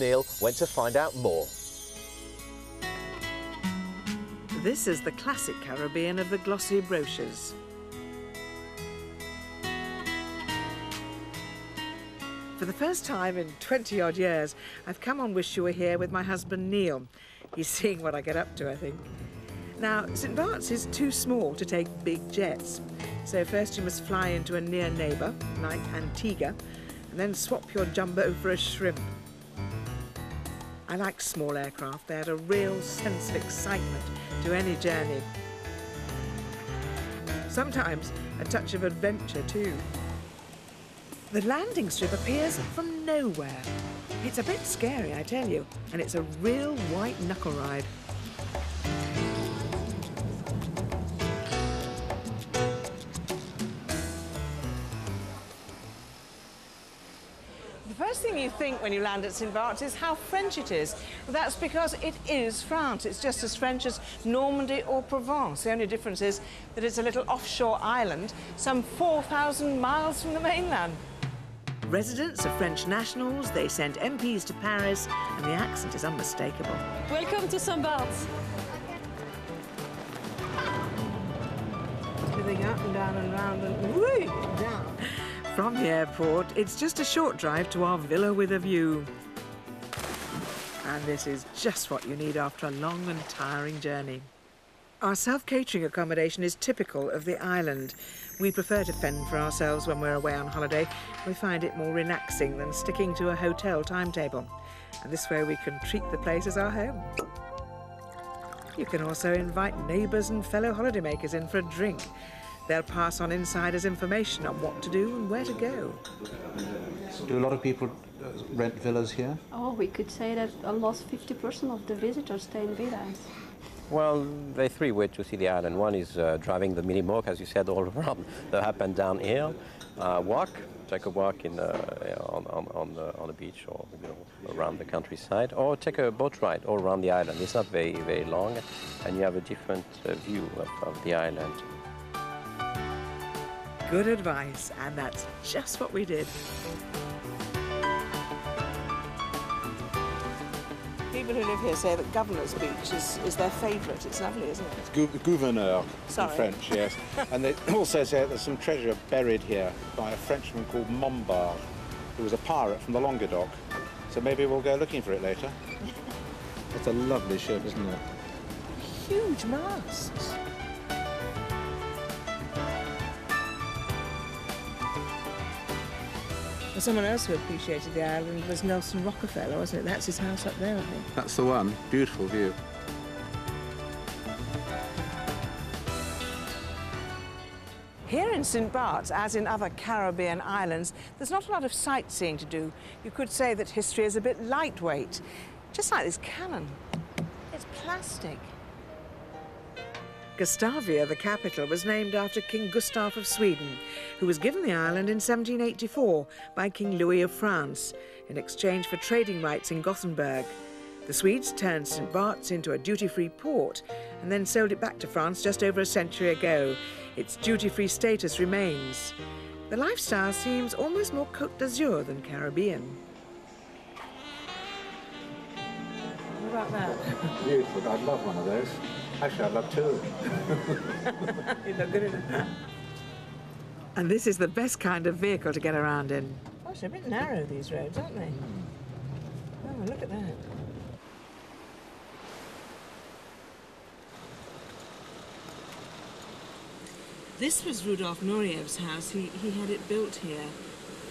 Neil went to find out more. This is the classic Caribbean of the glossy brochures. For the first time in 20-odd years, I've come on Wish You Were Here with my husband Neil. He's seeing what I get up to, I think. Now, St Bart's is too small to take big jets, so first you must fly into a near neighbour, like Antigua, and then swap your jumbo for a shrimp. I like small aircraft. They add a real sense of excitement to any journey. Sometimes a touch of adventure too. The landing strip appears from nowhere. It's a bit scary, I tell you, and it's a real white knuckle ride. The first thing you think when you land at St Bart's is how French it is. Well, that's because it is France. It's just as French as Normandy or Provence. The only difference is that it's a little offshore island, some 4,000 miles from the mainland. Residents are French nationals, they sent MPs to Paris, and the accent is unmistakable. Welcome to St Bart's. Everything up and down and round and whoo, down. From the airport, it's just a short drive to our villa with a view. And this is just what you need after a long and tiring journey. Our self-catering accommodation is typical of the island. We prefer to fend for ourselves when we're away on holiday. We find it more relaxing than sticking to a hotel timetable. And this way we can treat the place as our home. You can also invite neighbours and fellow holidaymakers in for a drink. They'll pass on insiders' information on what to do and where to go. Do a lot of people rent villas here? Oh, we could say that almost 50% of the visitors stay in villas. Well, there are three ways to see the island. One is driving the mini-moke, as you said, all around the up and down hill. Walk, take a walk on the beach or around the countryside, or take a boat ride all around the island. It's not very, very long, and you have a different view of the island. Good advice, and that's just what we did. People who live here say that Governor's Beach is their favourite. It's lovely, isn't it? It's Gouverneur Sorry. in French, yes. And they also say there's some treasure buried here by a Frenchman called Montbard, who was a pirate from the Languedoc. So maybe we'll go looking for it later. It's a lovely ship, isn't it? Huge masts. Well, someone else who appreciated the island was Nelson Rockefeller, wasn't it? That's his house up there, I think. That's the one. Beautiful view. Here in St Bart's, as in other Caribbean islands, there's not a lot of sightseeing to do. You could say that history is a bit lightweight, just like this cannon. It's plastic. Gustavia, the capital, was named after King Gustav of Sweden, who was given the island in 1784 by King Louis of France in exchange for trading rights in Gothenburg. The Swedes turned St Bart's into a duty-free port and then sold it back to France just over a century ago. Its duty-free status remains. The lifestyle seems almost more Côte d'Azur than Caribbean. What about that? Beautiful. I'd love one of those. Actually, I'd love two. You're not good enough. And this is the best kind of vehicle to get around in. Gosh, they're a bit narrow, these roads, aren't they? Oh, look at that. This was Rudolf Nuryev's house. He had it built here.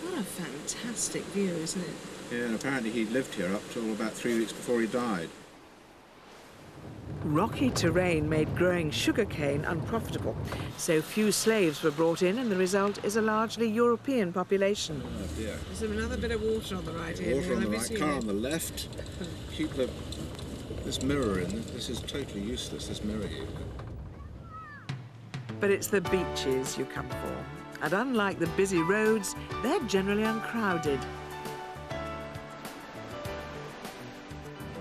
What a fantastic view, isn't it? Yeah, and apparently he lived here up till about 3 weeks before he died. Rocky terrain made growing sugarcane unprofitable, so few slaves were brought in, and the result is a largely European population. Oh dear. There's another bit of water on the right here. Water on the right, car on the left. Keep this mirror in. This is totally useless, this mirror you've got. But it's the beaches you come for, and unlike the busy roads, they're generally uncrowded.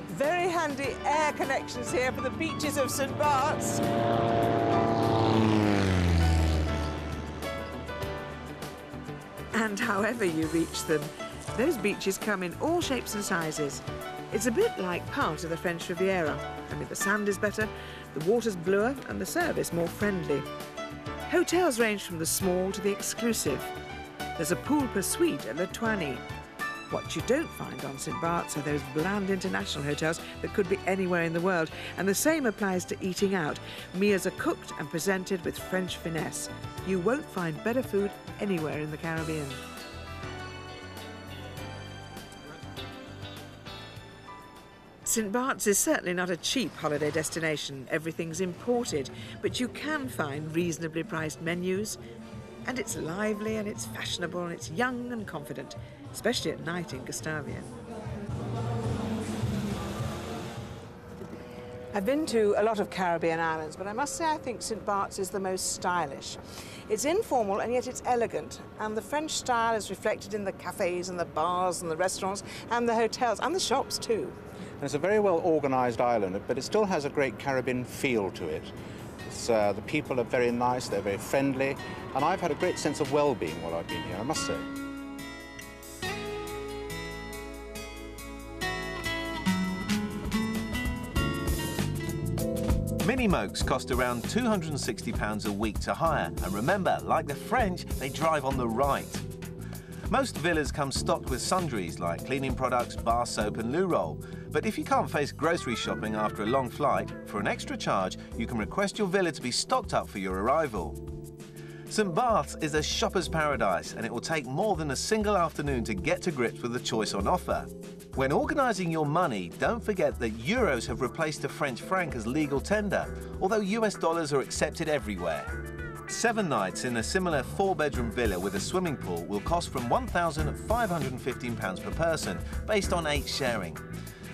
Very handy air connections here for the beaches of St Bart's. And however you reach them, Those beaches come in all shapes and sizes. It's a bit like part of the French Riviera, only the sand is better, the water's bluer and the service more friendly. Hotels range from the small to the exclusive. There's a pool per suite at Le Toigny. What you don't find on St Bart's are those bland international hotels that could be anywhere in the world, and the same applies to eating out. Meals are cooked and presented with French finesse. You won't find better food anywhere in the Caribbean. St Bart's is certainly not a cheap holiday destination. Everything's imported, but you can find reasonably priced menus. And it's lively and it's fashionable and it's young and confident, especially at night in Gustavia. I've been to a lot of Caribbean islands, but I must say I think St Bart's is the most stylish. It's informal and yet it's elegant, and the French style is reflected in the cafes and the bars and the restaurants and the hotels and the shops too. And it's a very well organised island, but it still has a great Caribbean feel to it. The people are very nice, they're very friendly, and I've had a great sense of well-being while I've been here, I must say. Mini mokes cost around £260 a week to hire, and remember, like the French, they drive on the right. Most villas come stocked with sundries like cleaning products, bar soap and loo roll. But if you can't face grocery shopping after a long flight, for an extra charge, you can request your villa to be stocked up for your arrival. St Bart's is a shopper's paradise, and it will take more than a single afternoon to get to grips with the choice on offer. When organising your money, don't forget that euros have replaced the French franc as legal tender, although US dollars are accepted everywhere. 7 nights in a similar 4-bedroom villa with a swimming pool will cost from £1,515 per person, based on 8 sharing.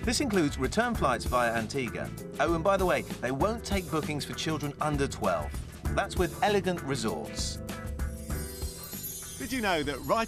This includes return flights via Antigua. Oh, and by the way, they won't take bookings for children under 12. That's with Elegant Resorts. Did you know that right